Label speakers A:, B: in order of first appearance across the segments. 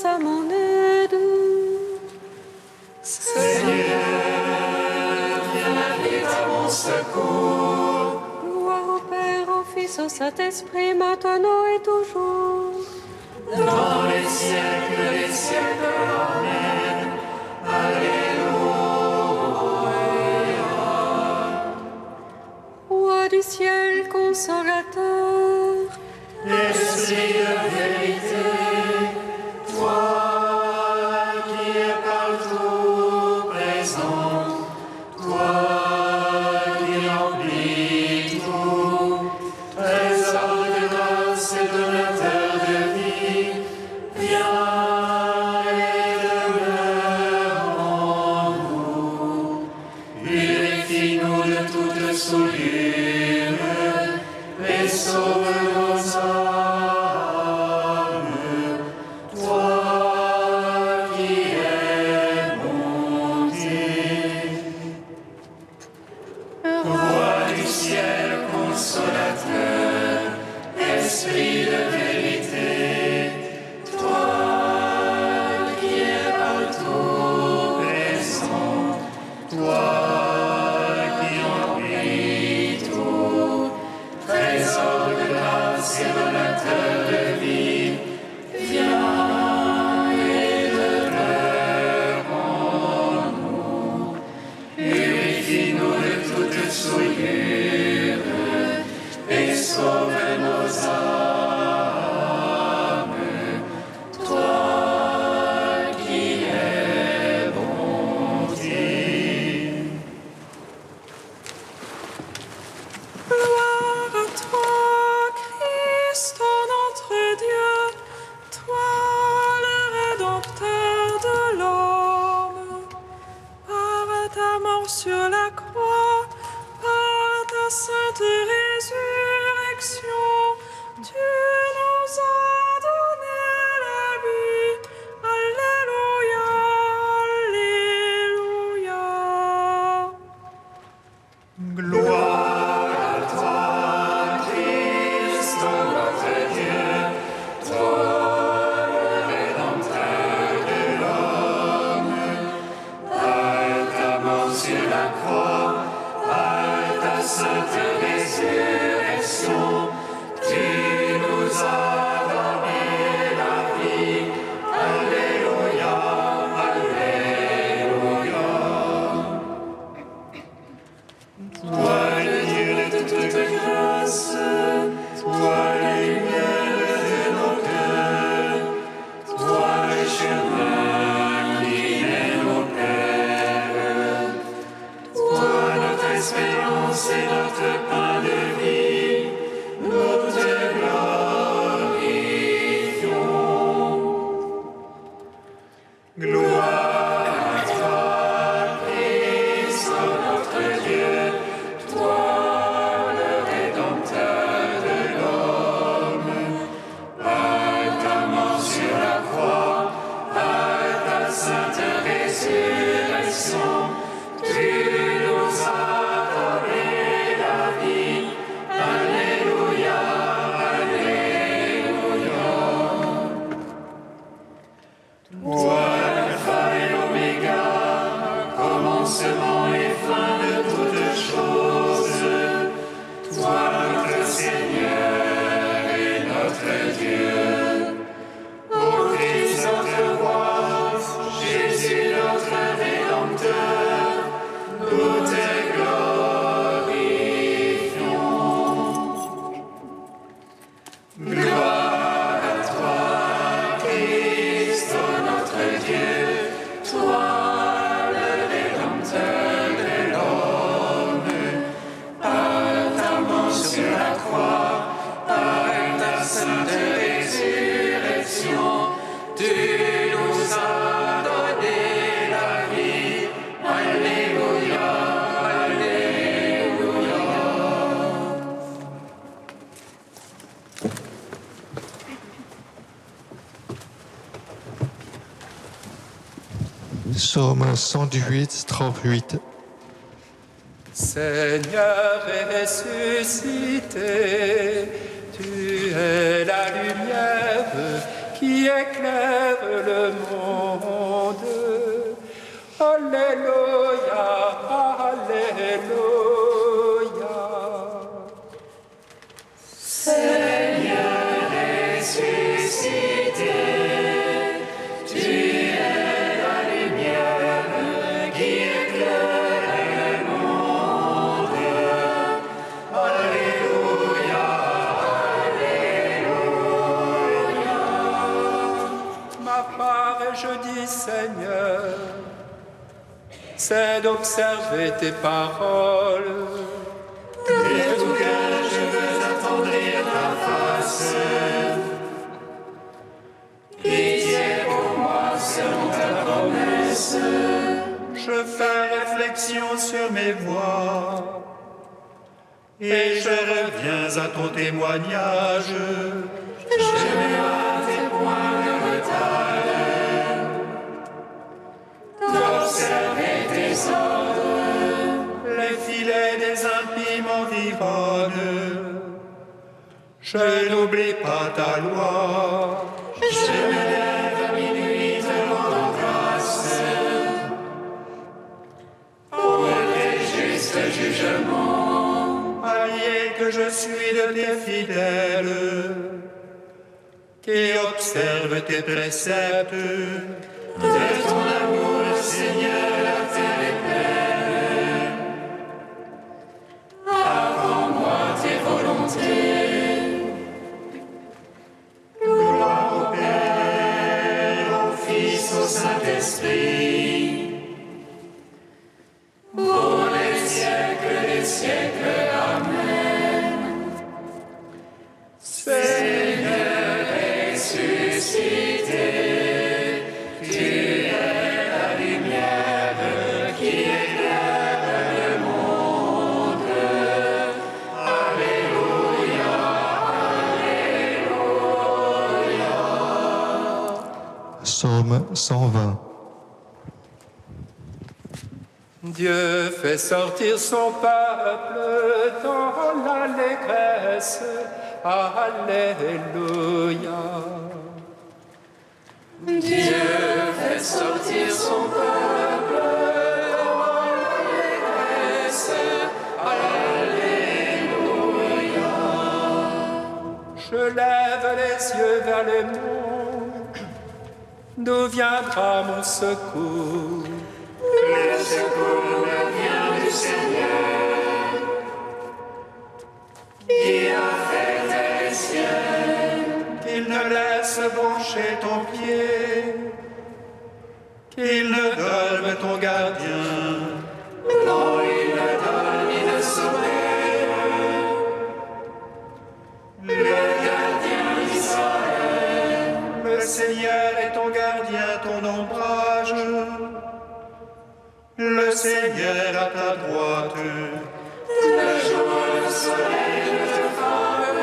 A: à mon aide.
B: Seigneur, viens vite à mon secours.
A: Gloire au Père, au Fils, au Saint-Esprit, maintenant et toujours.
B: Dans les siècles, Amen. Alléluia.
A: Roi du ciel, consolateur,
B: Esprit de vérité, toi qui es partout présent, toi qui remplis tout, trésor de grâce et donateur de vie, viens et demeure en nous. Purifie-nous de toute souillure et sauve nos âmes. Toi qui es monté, Roi du ciel consolateur, Esprit de vérité, toi qui es partout présent, toi qui remplis tout, trésor de grâce et donateur de vie, viens et demeure en nous. Purifie-nous de toute souillure et sauve nos âmes. Toi qui es bonté.
A: gloire à toi, Christ, notre Dieu, toi le Rédempteur de l'homme. Par ta mort sur la croix, par ta sainte résurrection, tu nous as donné la vie. Alléluia, Alléluia.
B: Gloire à toi, Christ, notre Dieu, toi le Rédempteur de l'homme. Par ta mort sur la croix, par ta sainte résurrection, tu nous as donné la vie. Alléluia, Alléluia. Toi le Dieu de toute grâce, toi la lumière de nos cœurs, toi le chemin qui mène au Père, toi notre espérance et notre pain de vie, nous te glorifions. Gloire à toi, Christ, notre Dieu, toi le Rédempteur de l'homme. Par ta mort sur la croix, par ta sainte résurrection, tu nous as donné la vie. Alléluia, Alléluia. Toi, l'alpha et l'oméga, commencement et fin de toutes choses, toi notre Seigneur et notre Dieu. Ô Christ notre roi, Jésus notre Rédempteur, nous te glorifions. Gloire à toi, Christ, notre Dieu, toi le Rédempteur de l'homme. Par ta mort sur la croix, par ta sainte résurrection, tu nous as donné la vie. Alléluia, Alléluia.
C: Psaume 118, 38.
D: Seigneur ressuscité, tu es la lumière qui qui éclaire le monde. Alléluia, Alléluia.
B: Seigneur ressuscité, tu es la lumière qui éclaire le monde. Alléluia, Alléluia.
D: Ma part, je dis Seigneur, c'est d'observer tes paroles.
B: De tout cœur, je veux attendrir ta face. Pitié pour moi selon ta promesse.
D: Je fais réflexion sur mes voies et je reviens à ton témoignage.
B: Je mets à tes points de retard d'observer tes ordres.
D: Les filets des impies m'environnent. Je n'oublie pas ta loi.
B: Je me lève à minuit te rendant grâce pour tes justes jugements.
D: Allié que je suis de tes fidèles, qui observent tes préceptes.
B: De ton amour, Seigneur, la terre est pleine. Apprends-moi tes volontés.
D: Gloire au Père,
B: Au Fils, au Saint-Esprit, pour les siècles des siècles. Amen. Seigneur ressuscité, tu es la lumière qui éclaire le monde. Alléluia, Alléluia.
C: Psaume 120.
D: Dieu fait sortir son peuple dans l'allégresse. Alléluia.
B: Dieu fait sortir son peuple dans l'allégresse. Alléluia.
D: Je lève les yeux vers le monde. D'où viendra mon secours?
B: Le secours me vient du Seigneur, qui a fait les cieux.
D: Qu'il ne laisse broncher ton pied, qu'il ne dorme ton gardien.
B: Non, il ne donne ni ne sommeille. Le gardien d'Israël.
D: Le Seigneur est ton gardien, ton ombrage. Le Seigneur à ta droite.
B: Le jour et le soleil ne te frappent,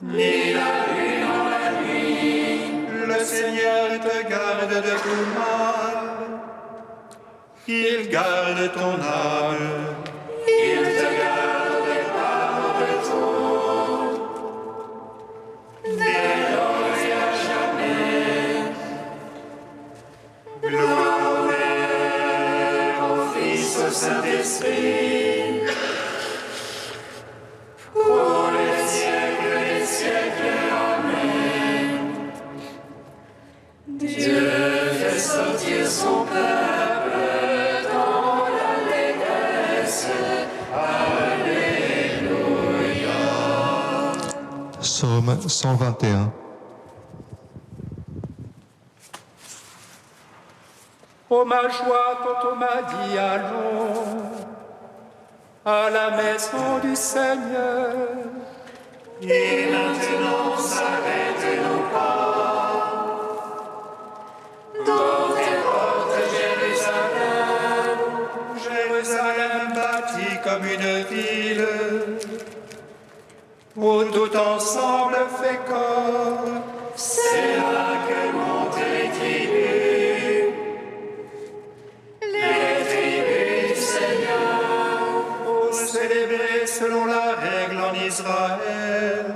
B: ni la lune en la nuit.
D: Le Seigneur te garde de tout mal. Il garde ton âme.
B: Il te garde des pas au retour, dès lors et à jamais. Gloire au Père, au Fils, au Saint-Esprit, pour les siècles des siècles. Amen. Dieu fait sortir son peuple dans l'allégresse. Alléluia.
C: Psaume 121.
D: Oh ma joie quand on m'a dit allons à la maison du Seigneur.
B: Et maintenant s'arrête nos pas dans tes portes, Jérusalem.
D: Jérusalem bâtie comme une ville où tout ensemble fait corps.
B: C'est là que montent les tribus du Seigneur,
D: Pour célébrer selon la règle en Israël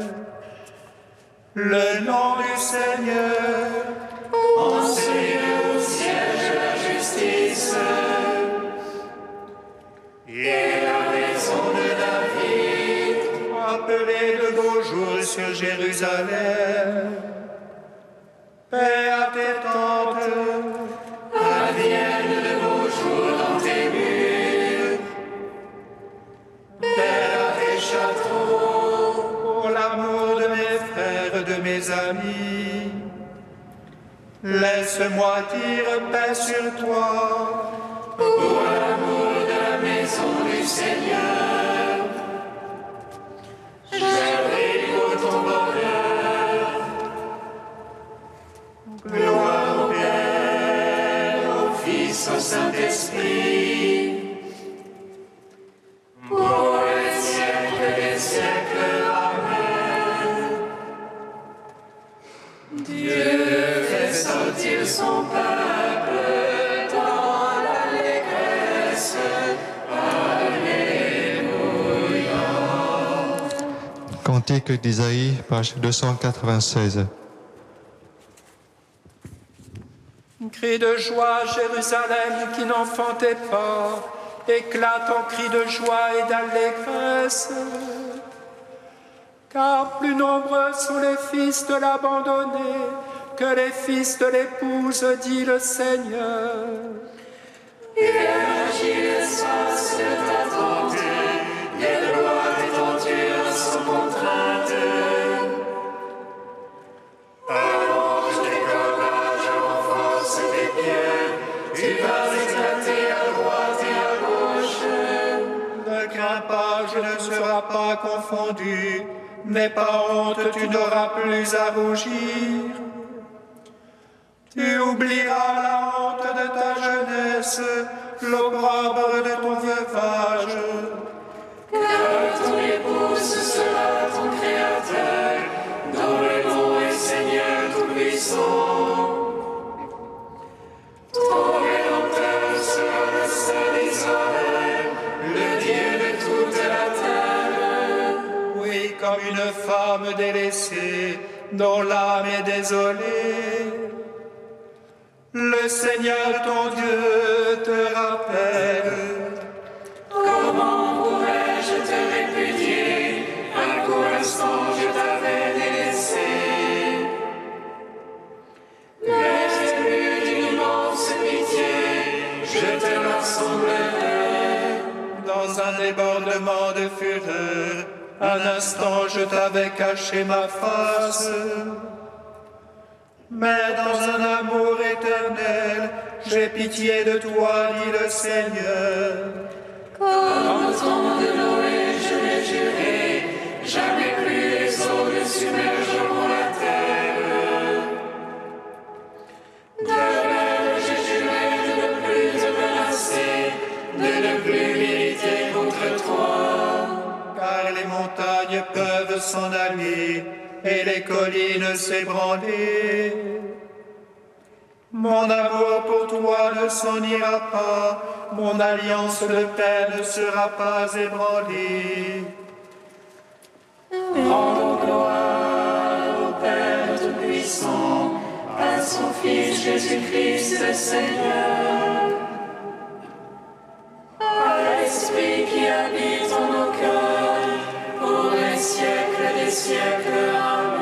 D: Le nom du Seigneur.
B: Enseigne au siège de la justice. Et la maison de David.
D: Appelez de beaux jours sur Jérusalem. Paix à tes tentes.
B: Advienne de beaux jours dans tes murs. Paix à tes châteaux.
D: Pour l'amour de mes frères, de mes amis. Laisse-moi dire paix sur toi.
B: Pour l'amour de la maison du Seigneur. J'abrite pour ton bonheur. Gloire au Père, au Fils, au Saint-Esprit. Pour les siècles des siècles. Amen. Dieu fait sortir son peuple dans l'allégresse.
C: Cantique d'Isaïe, page 296.
D: Cri de joie, Jérusalem qui n'enfantait pas, éclate en cri de joie et d'allégresse. Car plus nombreux sont les fils de l'abandonné que les fils de l'épouse, dit le Seigneur.
B: Élargis l'espace de ta tente, des lois tes tentures sans contrainte. Allonge tes cordages, renforce tes pieds, tu vas éclater à droite et à gauche.
D: Ne crains pas, je ne serai pas confondu, n'aie pas honte, tu n'auras plus à rougir. Tu oublieras la honte de ta jeunesse, l'opprobre de ton veuvage.
B: Car ton épouse sera ton Créateur, dont le nom est Seigneur Tout-Puissant. Ton Rédempteur sera le Saint d'Israël, le Dieu de toute la terre.
D: Oui, comme une femme délaissée, dont l'âme est désolée. Le Seigneur ton Dieu te rappelle.
B: Comment pourrais-je te répudier? Un court instant je t'avais délaissé. Mais plus d'une immense pitié, je te rassemblerai.
D: Dans un débordement de fureur, un instant je t'avais caché ma face. Mais dans un amour éternel, j'ai pitié de toi, dit le Seigneur.
B: Comme au temps de Noé, je l'ai juré, jamais plus les eaux ne submergeront la terre. De même, j'ai juré de ne plus te menacer, de ne plus m'irriter contre toi.
D: Car les montagnes peuvent s'en aller et les collines s'ébranler. Mon amour pour toi ne s'en ira pas, mon alliance de paix ne sera pas ébranlée.
B: Rendons gloire au Père Tout-Puissant, à son Fils Jésus-Christ le Seigneur, à l'Esprit qui habite en nos cœurs, pour les siècles des siècles. Amen.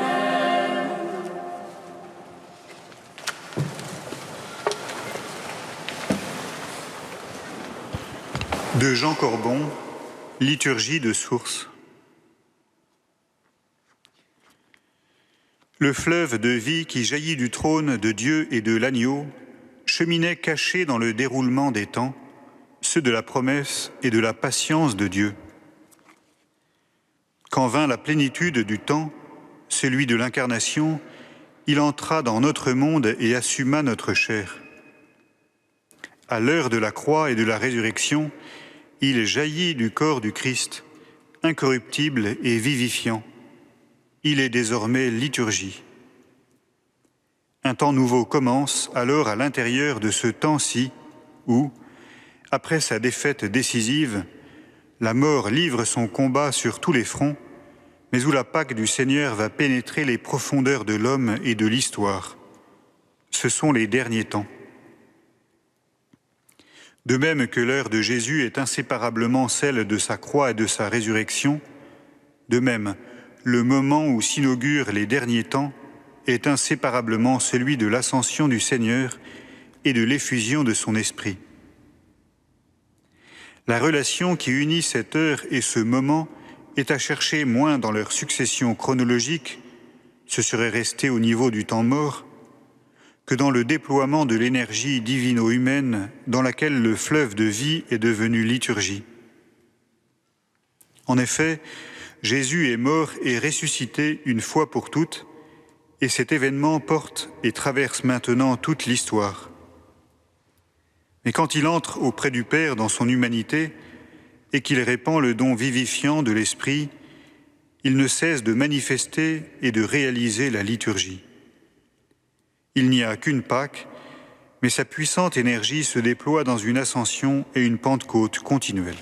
E: De Jean Corbon, liturgie de source. Le fleuve de vie qui jaillit du trône de Dieu et de l'agneau cheminait caché dans le déroulement des temps, ceux de la promesse et de la patience de Dieu. Quand vint la plénitude du temps, celui de l'incarnation, il entra dans notre monde et assuma notre chair. À l'heure de la croix et de la résurrection, il jaillit du corps du Christ, incorruptible et vivifiant. Il est désormais liturgie. Un temps nouveau commence alors à l'intérieur de ce temps-ci où, après sa défaite décisive, la mort livre son combat sur tous les fronts, mais où la Pâque du Seigneur va pénétrer les profondeurs de l'homme et de l'histoire. Ce sont les derniers temps. De même que l'heure de Jésus est inséparablement celle de sa croix et de sa résurrection, de même, le moment où s'inaugurent les derniers temps est inséparablement celui de l'ascension du Seigneur et de l'effusion de son esprit. La relation qui unit cette heure et ce moment est à chercher moins dans leur succession chronologique, ce serait resté au niveau du temps mort, que dans le déploiement de l'énergie divino-humaine dans laquelle le fleuve de vie est devenu liturgie. En effet, Jésus est mort et ressuscité une fois pour toutes, et cet événement porte et traverse maintenant toute l'histoire. Mais quand il entre auprès du Père dans son humanité et qu'il répand le don vivifiant de l'Esprit, il ne cesse de manifester et de réaliser la liturgie. Il n'y a qu'une Pâque, mais sa puissante énergie se déploie dans une ascension et une Pentecôte continuelle.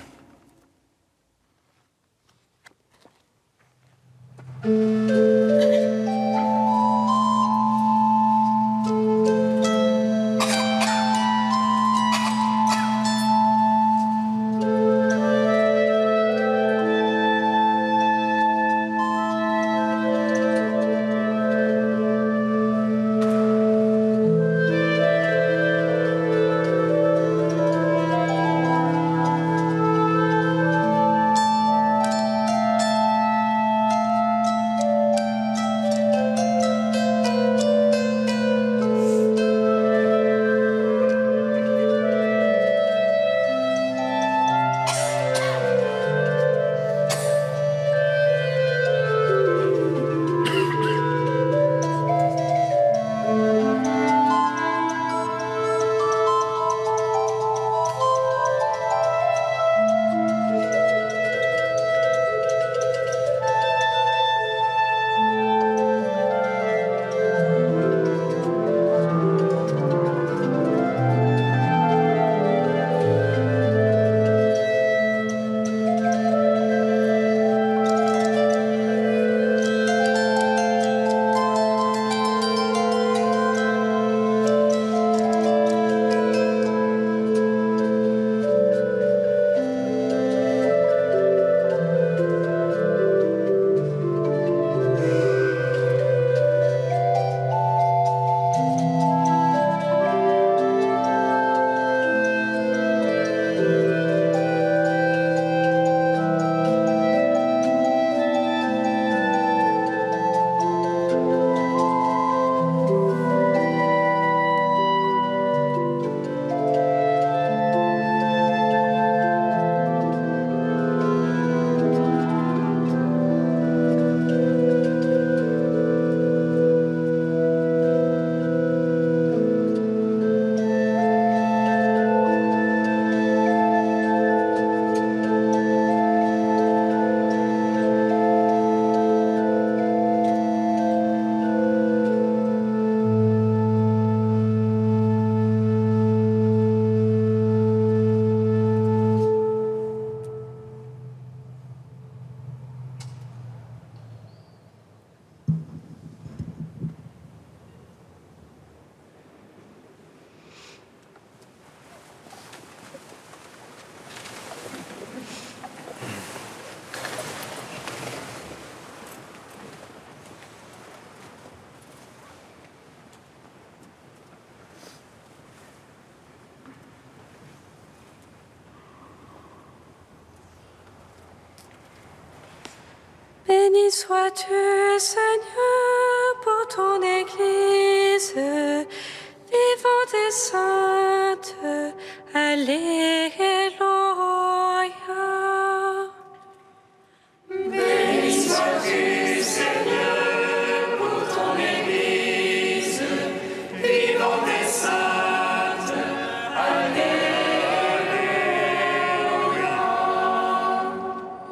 A: Béni sois-tu, Seigneur, pour ton Église, vivante et sainte. Alléluia.
B: Béni sois-tu, Seigneur, pour ton Église, vivante et sainte. Alléluia.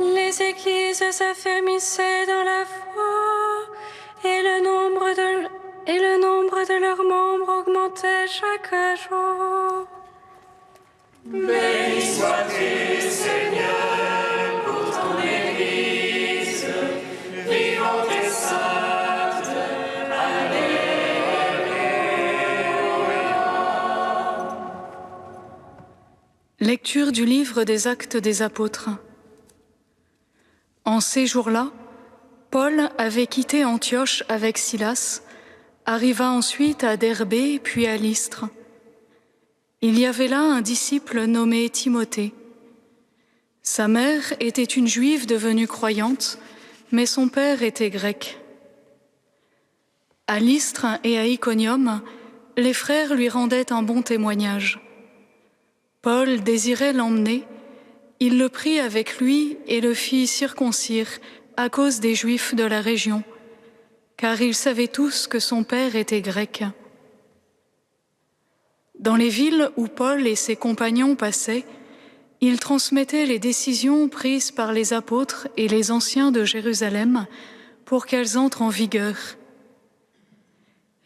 A: Les églises s'affermissaient dans la foi, et le nombre de leurs membres augmentait chaque jour.
B: Béni sois-tu, Seigneur, pour ton Église,
F: Lecture du livre des Actes des Apôtres. En ces jours-là, Paul avait quitté Antioche avec Silas, arriva ensuite à Derbé puis à Lystre. Il y avait là un disciple nommé Timothée. Sa mère était une juive devenue croyante, mais son père était grec. À Lystre et à Iconium, les frères lui rendaient un bon témoignage. Paul désirait l'emmener, il le prit avec lui et le fit circoncire à cause des Juifs de la région, car ils savaient tous que son père était grec. Dans les villes où Paul et ses compagnons passaient, ils transmettaient les décisions prises par les apôtres et les anciens de Jérusalem pour qu'elles entrent en vigueur.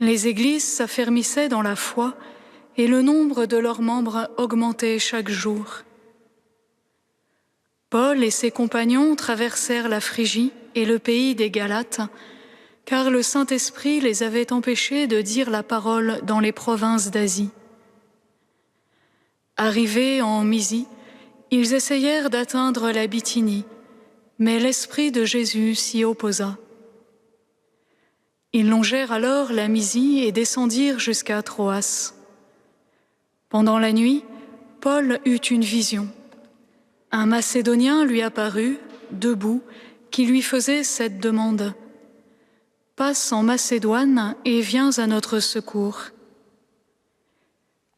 F: Les églises s'affermissaient dans la foi et le nombre de leurs membres augmentait chaque jour. Paul et ses compagnons traversèrent la Phrygie et le pays des Galates, car le Saint-Esprit les avait empêchés de dire la parole dans les provinces d'Asie. Arrivés en Mysie, ils essayèrent d'atteindre la Bithynie, mais l'Esprit de Jésus s'y opposa. Ils longèrent alors la Mysie et descendirent jusqu'à Troas. Pendant la nuit, Paul eut une vision. Un Macédonien lui apparut, debout, qui lui faisait cette demande. « Passe en Macédoine et viens à notre secours. »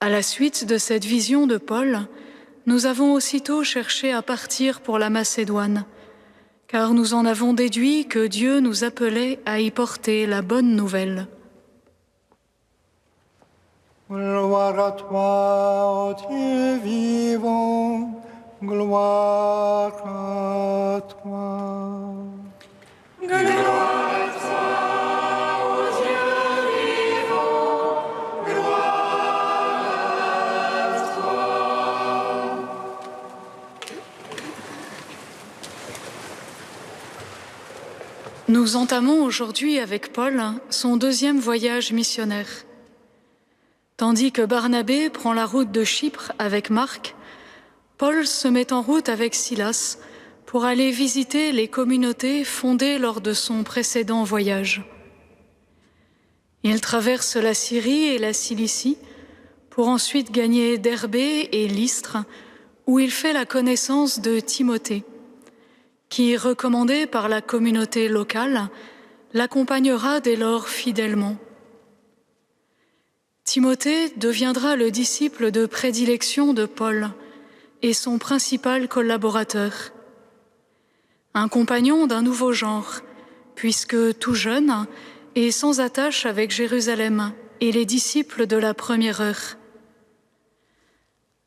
F: À la suite de cette vision de Paul, nous avons aussitôt cherché à partir pour la Macédoine, car nous en avons déduit que Dieu nous appelait à y porter la bonne nouvelle.
G: Gloire à toi, ô Dieu vivant, gloire à toi.
B: Gloire à toi, ô Dieu vivant, gloire à toi.
F: Nous entamons aujourd'hui avec Paul son deuxième voyage missionnaire. Tandis que Barnabé prend la route de Chypre avec Marc, Paul se met en route avec Silas pour aller visiter les communautés fondées lors de son précédent voyage. Il traverse la Syrie et la Cilicie pour ensuite gagner Derbé et Lystre, où il fait la connaissance de Timothée, qui, recommandé par la communauté locale, l'accompagnera dès lors fidèlement. Timothée deviendra le disciple de prédilection de Paul et son principal collaborateur. Un compagnon d'un nouveau genre, puisque tout jeune et sans attache avec Jérusalem et les disciples de la première heure.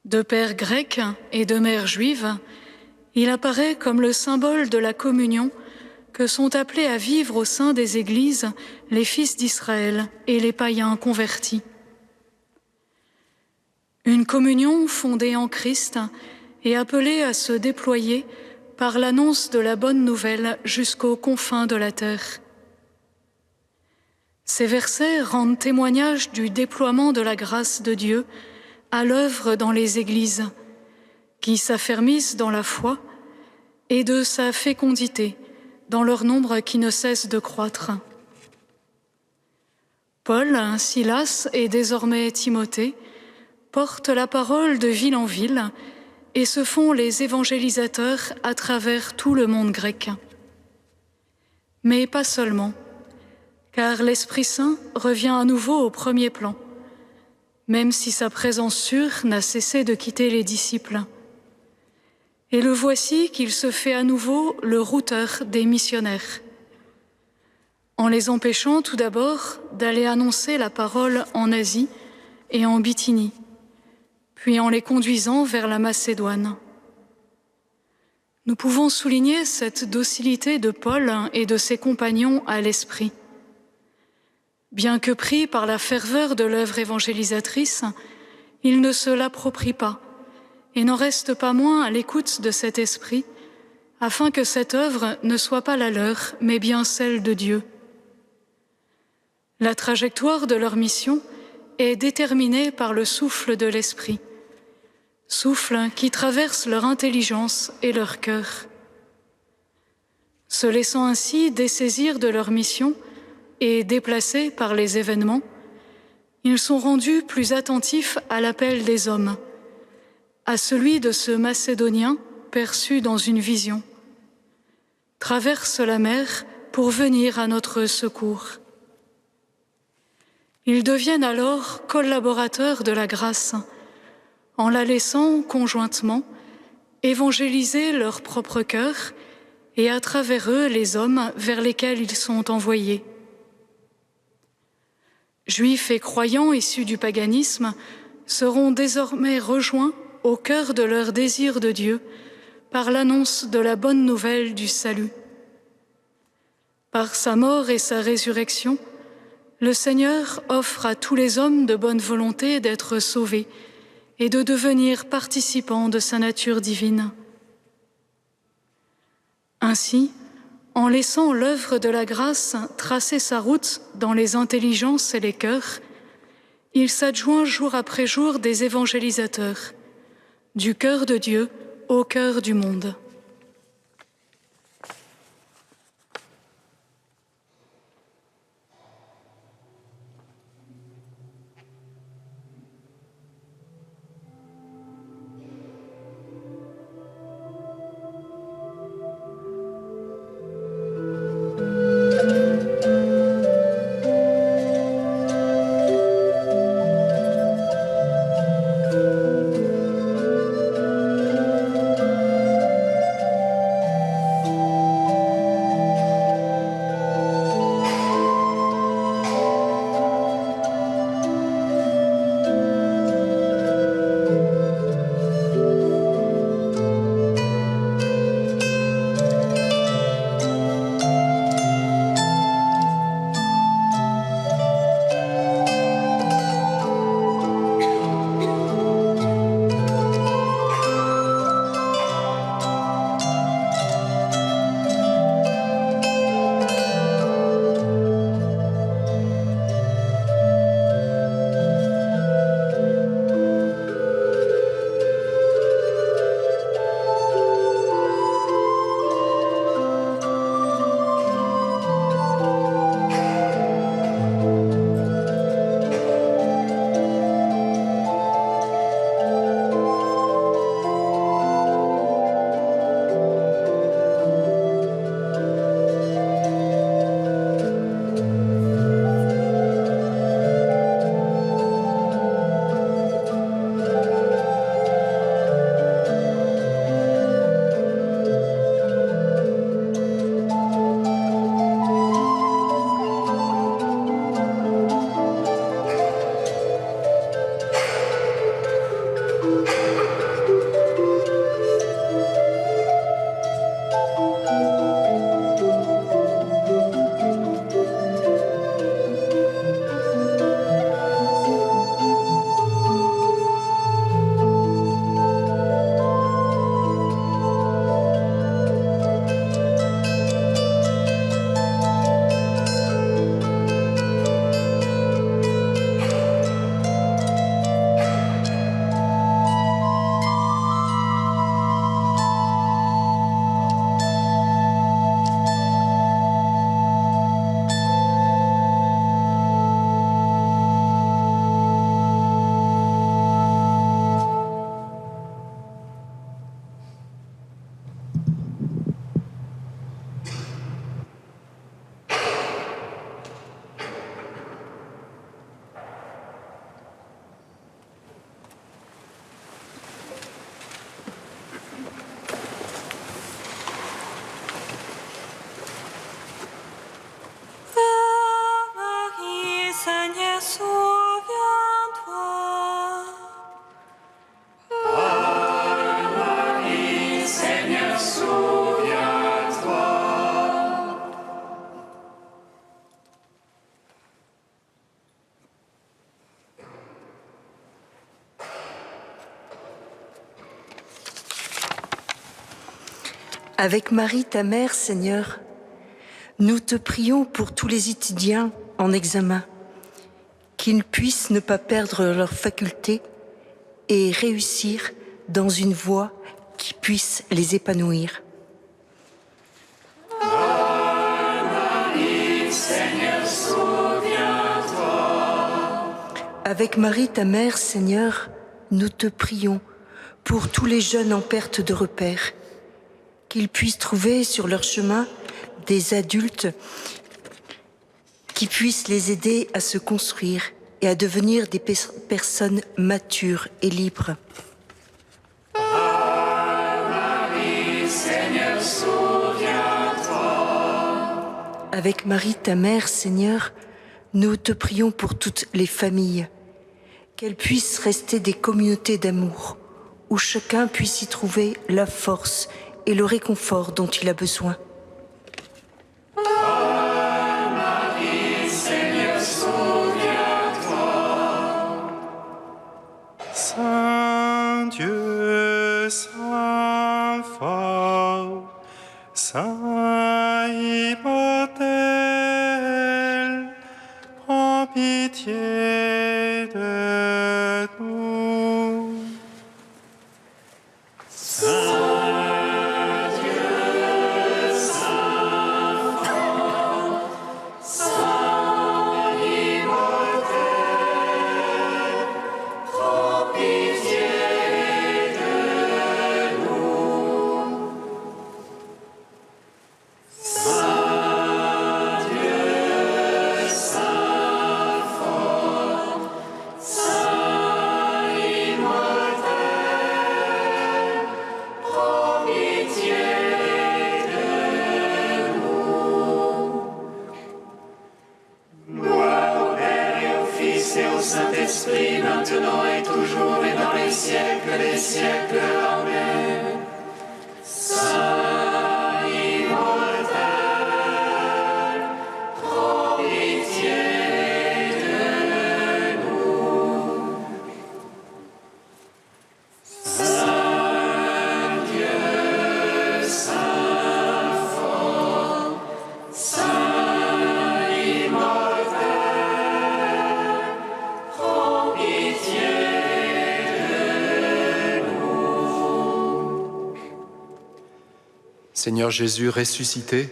F: De père grec et de mère juive, il apparaît comme le symbole de la communion que sont appelés à vivre au sein des églises les fils d'Israël et les païens convertis. Une communion fondée en Christ et appelée à se déployer par l'annonce de la bonne nouvelle jusqu'aux confins de la terre. Ces versets rendent témoignage du déploiement de la grâce de Dieu à l'œuvre dans les églises, qui s'affermissent dans la foi, et de sa fécondité dans leur nombre qui ne cesse de croître. Paul, Silas et désormais Timothée portent la parole de ville en ville et se font les évangélisateurs à travers tout le monde grec. Mais pas seulement, car l'Esprit Saint revient à nouveau au premier plan, même si sa présence sûre n'a cessé de quitter les disciples. Et le voici qu'il se fait à nouveau le routeur des missionnaires, en les empêchant tout d'abord d'aller annoncer la parole en Asie et en Bithynie, puis en les conduisant vers la Macédoine. Nous pouvons souligner cette docilité de Paul et de ses compagnons à l'esprit. Bien que pris par la ferveur de l'œuvre évangélisatrice, ils ne se l'approprient pas et n'en restent pas moins à l'écoute de cet esprit, afin que cette œuvre ne soit pas la leur, mais bien celle de Dieu. La trajectoire de leur mission est déterminée par le souffle de l'Esprit. souffle qui traverse leur intelligence et leur cœur. Se laissant ainsi dessaisir de leur mission et déplacés par les événements, ils sont rendus plus attentifs à l'appel des hommes, à celui de ce Macédonien perçu dans une vision. Traverse la mer pour venir à notre secours. Ils deviennent alors collaborateurs de la grâce, en la laissant conjointement évangéliser leur propre cœur et à travers eux les hommes vers lesquels ils sont envoyés. Juifs et croyants issus du paganisme seront désormais rejoints au cœur de leur désir de Dieu par l'annonce de la bonne nouvelle du salut. Par sa mort et sa résurrection, le Seigneur offre à tous les hommes de bonne volonté d'être sauvés et de devenir participants de sa nature divine. Ainsi, en laissant l'œuvre de la grâce tracer sa route dans les intelligences et les cœurs, il s'adjoint jour après jour des évangélisateurs, du cœur de Dieu au cœur du monde.
H: Avec Marie, ta mère, Seigneur, nous te prions pour tous les étudiants en examen, qu'ils puissent ne pas perdre leurs facultés et réussir dans une voie qui puisse les épanouir.
B: Marie, Seigneur, souviens-toi.
H: Avec Marie, ta mère, Seigneur, nous te prions pour tous les jeunes en perte de repère, qu'ils puissent trouver sur leur chemin des adultes qui puissent les aider à se construire et à devenir des personnes matures et libres.
B: Marie, Seigneur, souviens-toi.
H: Avec Marie, ta mère, Seigneur, nous te prions pour toutes les familles, qu'elles puissent rester des communautés d'amour, où chacun puisse y trouver la force et le réconfort dont il a besoin.
B: Marie, Seigneur, souviens-toi.
G: Saint Dieu, Saint fort, Saint immortel, prends pitié de nous.
B: Saint-Esprit, maintenant et toujours et dans les siècles des siècles. Amen. Saint immortel, prends pitié de nous. Saint Dieu, Saint fort, Saint immortel, prends pitié de nous.
D: Seigneur Jésus ressuscité,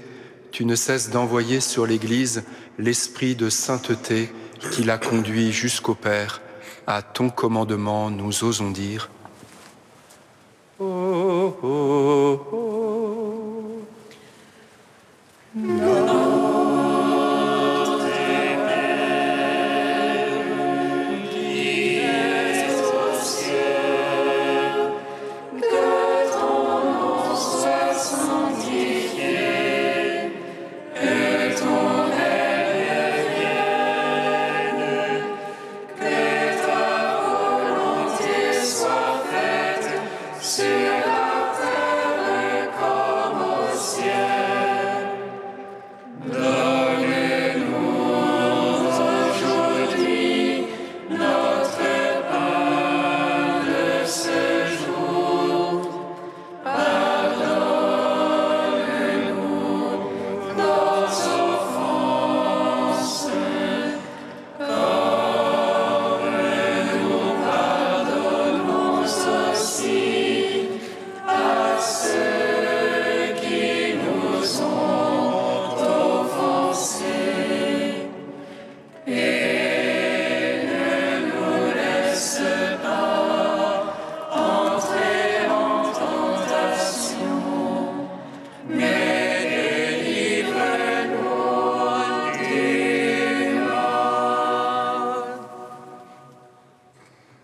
D: tu ne cesses d'envoyer sur l'Église l'esprit de sainteté qui l'a conduit jusqu'au Père. À ton commandement, nous osons dire. Oh, oh, oh.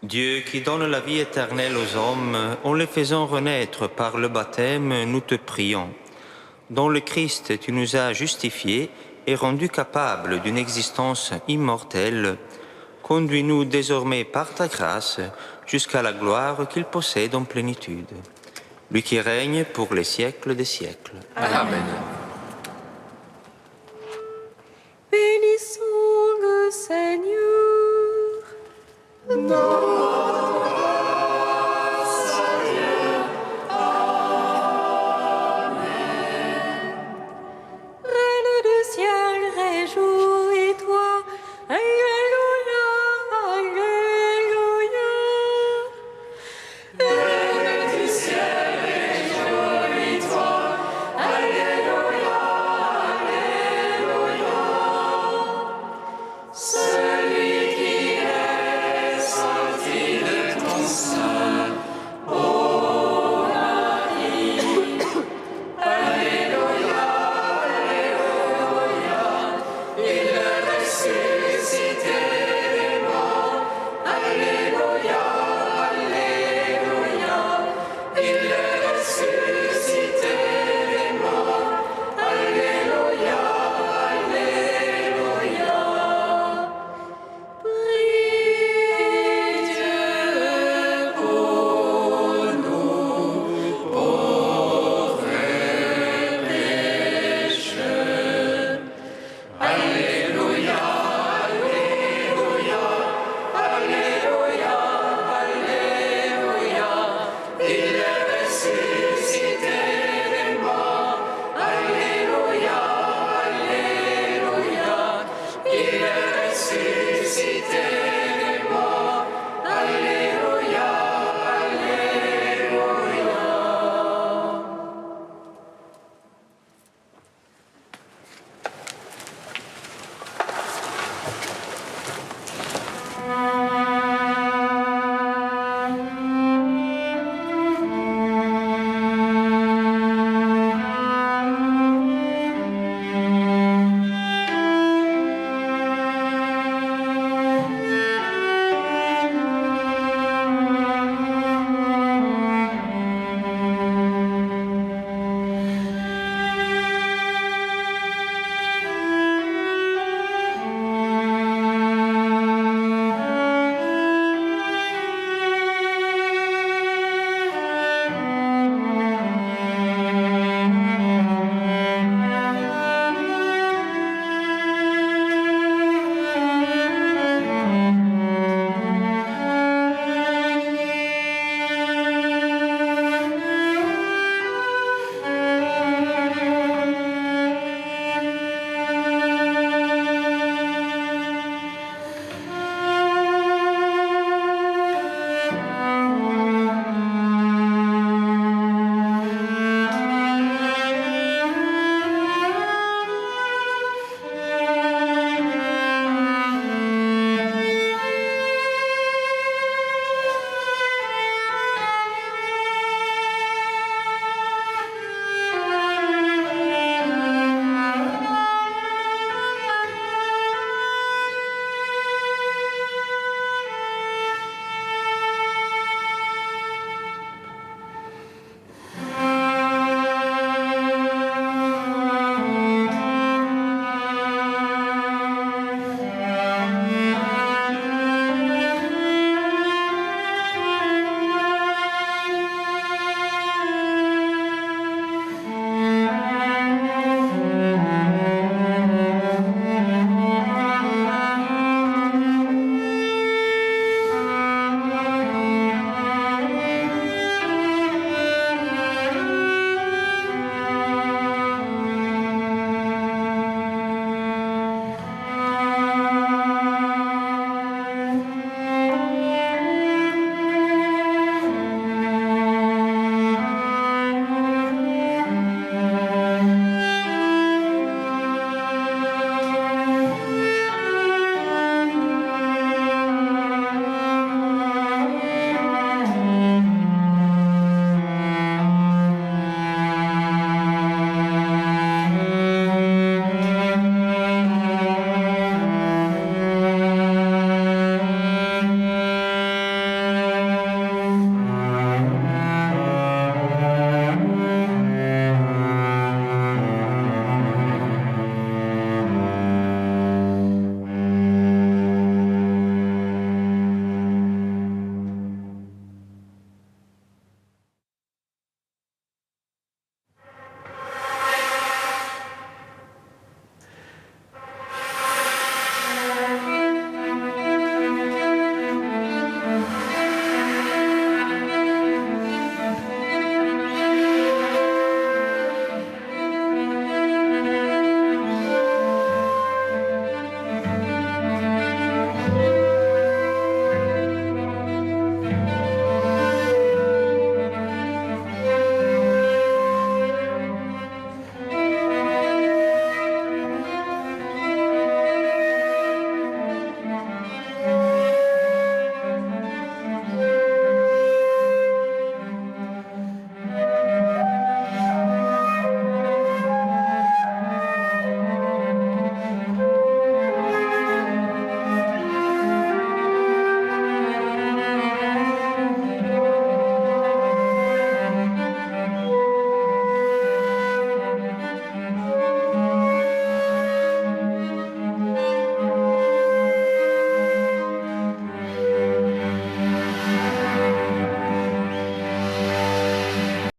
I: Dieu qui donne la vie éternelle aux hommes, en les faisant renaître par le baptême, nous te prions. Dans le Christ, tu nous as justifiés et rendus capables d'une existence immortelle. Conduis-nous désormais par ta grâce jusqu'à la gloire qu'il possède en plénitude. Lui qui règne pour les siècles des siècles.
D: Amen.
A: Bénissons le Seigneur. Reine du ciel, réjouis-toi. Alléluia, Alléluia.
B: ressuscité.